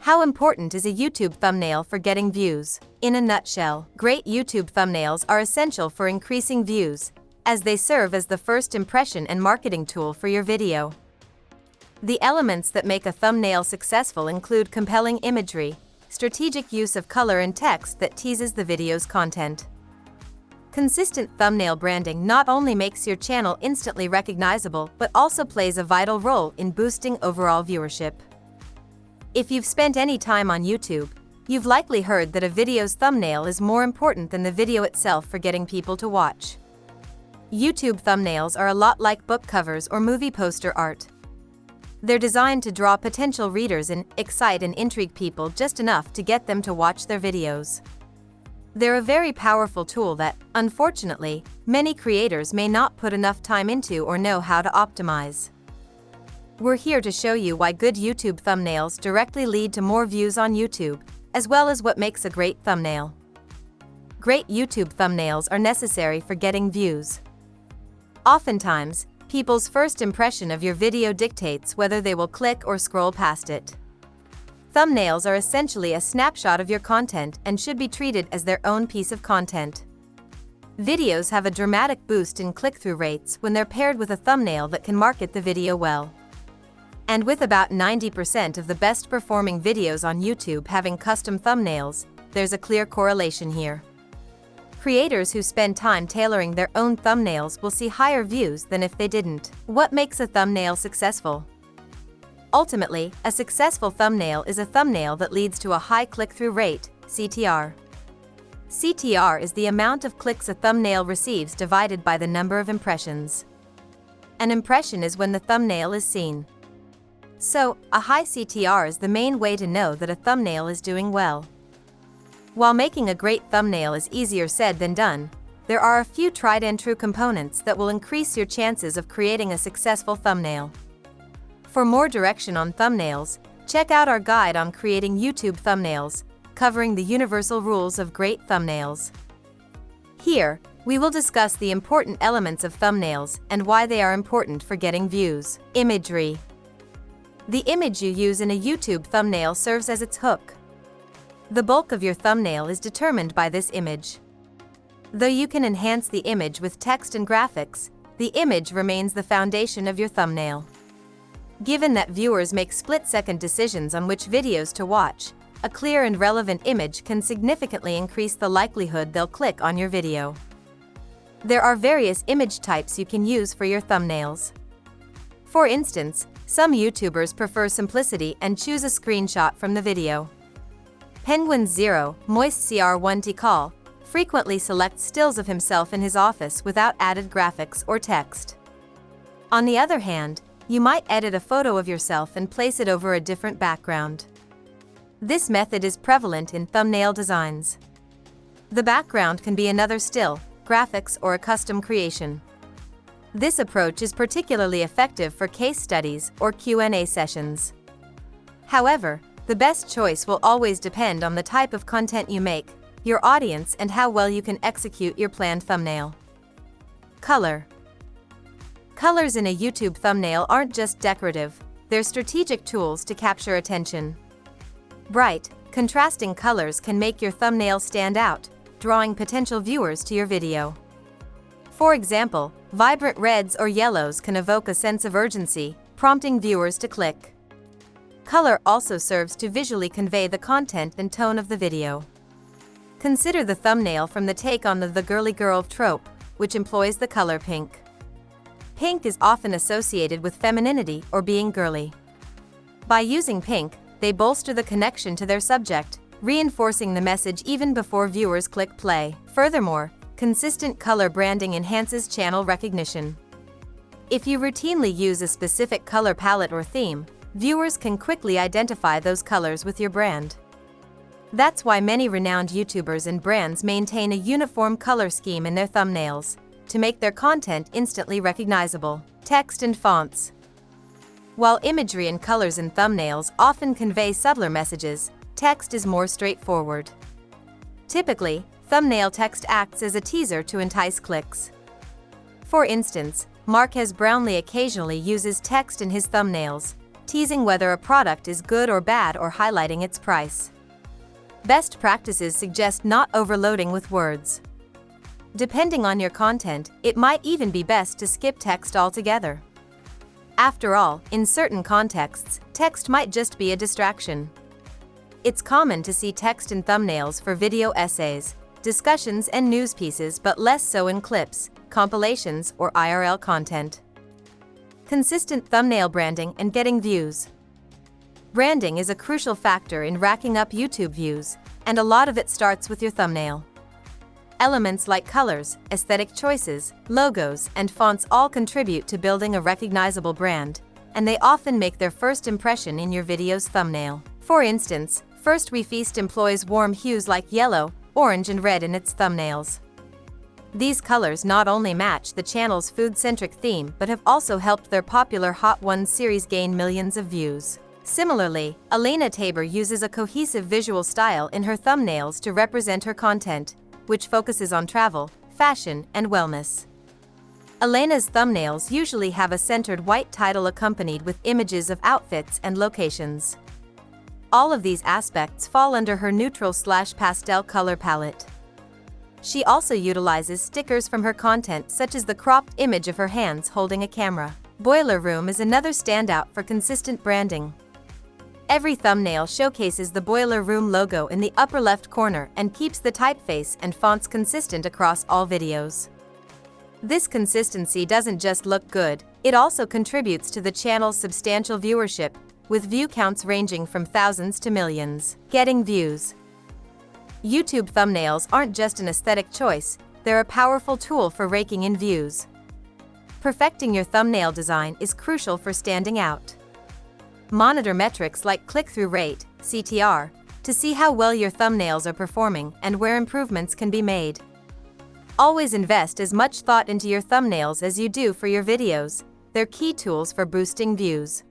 How important is a YouTube thumbnail for getting views? In a nutshell, great YouTube thumbnails are essential for increasing views, as they serve as the first impression and marketing tool for your video. The elements that make a thumbnail successful include compelling imagery, strategic use of color and text that teases the video's content. Consistent thumbnail branding not only makes your channel instantly recognizable but also plays a vital role in boosting overall viewership. If you've spent any time on YouTube, you've likely heard that a video's thumbnail is more important than the video itself for getting people to watch. YouTube thumbnails are a lot like book covers or movie poster art. They're designed to draw potential readers and excite and intrigue people just enough to get them to watch their videos. They're a very powerful tool that, unfortunately, many creators may not put enough time into or know how to optimize. We're here to show you why good YouTube thumbnails directly lead to more views on YouTube, as well as what makes a great thumbnail. Great YouTube thumbnails are necessary for getting views. Oftentimes, people's first impression of your video dictates whether they will click or scroll past it. Thumbnails are essentially a snapshot of your content and should be treated as their own piece of content. Videos have a dramatic boost in click-through rates when they're paired with a thumbnail that can market the video well. And with about 90% of the best-performing videos on YouTube having custom thumbnails, there's a clear correlation here. Creators who spend time tailoring their own thumbnails will see higher views than if they didn't. What makes a thumbnail successful? Ultimately, a successful thumbnail is a thumbnail that leads to a high click-through rate, CTR. CTR is the amount of clicks a thumbnail receives divided by the number of impressions. An impression is when the thumbnail is seen. So, a high CTR is the main way to know that a thumbnail is doing well. While making a great thumbnail is easier said than done, there are a few tried-and-true components that will increase your chances of creating a successful thumbnail. For more direction on thumbnails, check out our guide on creating YouTube thumbnails, covering the universal rules of great thumbnails. Here, we will discuss the important elements of thumbnails and why they are important for getting views. Imagery. The image you use in a YouTube thumbnail serves as its hook. The bulk of your thumbnail is determined by this image. Though you can enhance the image with text and graphics, the image remains the foundation of your thumbnail. Given that viewers make split-second decisions on which videos to watch, a clear and relevant image can significantly increase the likelihood they'll click on your video. There are various image types you can use for your thumbnails. For instance, some YouTubers prefer simplicity and choose a screenshot from the video. Penguin0, Moist CR1 Tikal, frequently selects stills of himself in his office without added graphics or text. On the other hand, you might edit a photo of yourself and place it over a different background. This method is prevalent in thumbnail designs. The background can be another still, graphics, or a custom creation. This approach is particularly effective for case studies or Q&A sessions. However, the best choice will always depend on the type of content you make, your audience, and how well you can execute your planned thumbnail. Color. Colors in a YouTube thumbnail aren't just decorative, they're strategic tools to capture attention. Bright, contrasting colors can make your thumbnail stand out, drawing potential viewers to your video. For example, vibrant reds or yellows can evoke a sense of urgency, prompting viewers to click. Color also serves to visually convey the content and tone of the video. Consider the thumbnail from the take on the girly girl trope, which employs the color pink. Pink is often associated with femininity or being girly. By using pink, they bolster the connection to their subject, reinforcing the message even before viewers click play. Furthermore, consistent color branding enhances channel recognition. If you routinely use a specific color palette or theme, viewers can quickly identify those colors with your brand. That's why many renowned YouTubers and brands maintain a uniform color scheme in their thumbnails, to make their content instantly recognizable. Text and fonts. While imagery and colors in thumbnails often convey subtler messages, text is more straightforward. Typically, thumbnail text acts as a teaser to entice clicks. For instance, Marques Brownlee occasionally uses text in his thumbnails, teasing whether a product is good or bad or highlighting its price. Best practices suggest not overloading with words. Depending on your content, it might even be best to skip text altogether. After all, in certain contexts, text might just be a distraction. It's common to see text in thumbnails for video essays, discussions and news pieces, but less so in clips, compilations, or IRL content. Consistent thumbnail branding and getting views. Branding is a crucial factor in racking up YouTube views, and a lot of it starts with your thumbnail. Elements like colors, aesthetic choices, logos, and fonts all contribute to building a recognizable brand, and they often make their first impression in your video's thumbnail. For instance, First We Feast employs warm hues like yellow, orange, and red in its thumbnails. These colors not only match the channel's food-centric theme but have also helped their popular Hot Ones series gain millions of views. Similarly, Elena Tabor uses a cohesive visual style in her thumbnails to represent her content, which focuses on travel, fashion, and wellness. Elena's thumbnails usually have a centered white title accompanied with images of outfits and locations. All of these aspects fall under her neutral/pastel color palette. She also utilizes stickers from her content, such as the cropped image of her hands holding a camera. Boiler Room is another standout for consistent branding. Every thumbnail showcases the Boiler Room logo in the upper left corner and keeps the typeface and fonts consistent across all videos. This consistency doesn't just look good, it also contributes to the channel's substantial viewership, with view counts ranging from thousands to millions. Getting views. YouTube thumbnails aren't just an aesthetic choice, they're a powerful tool for raking in views. Perfecting your thumbnail design is crucial for standing out. Monitor metrics like click-through rate, CTR, to see how well your thumbnails are performing and where improvements can be made. Always invest as much thought into your thumbnails as you do for your videos. They're key tools for boosting views.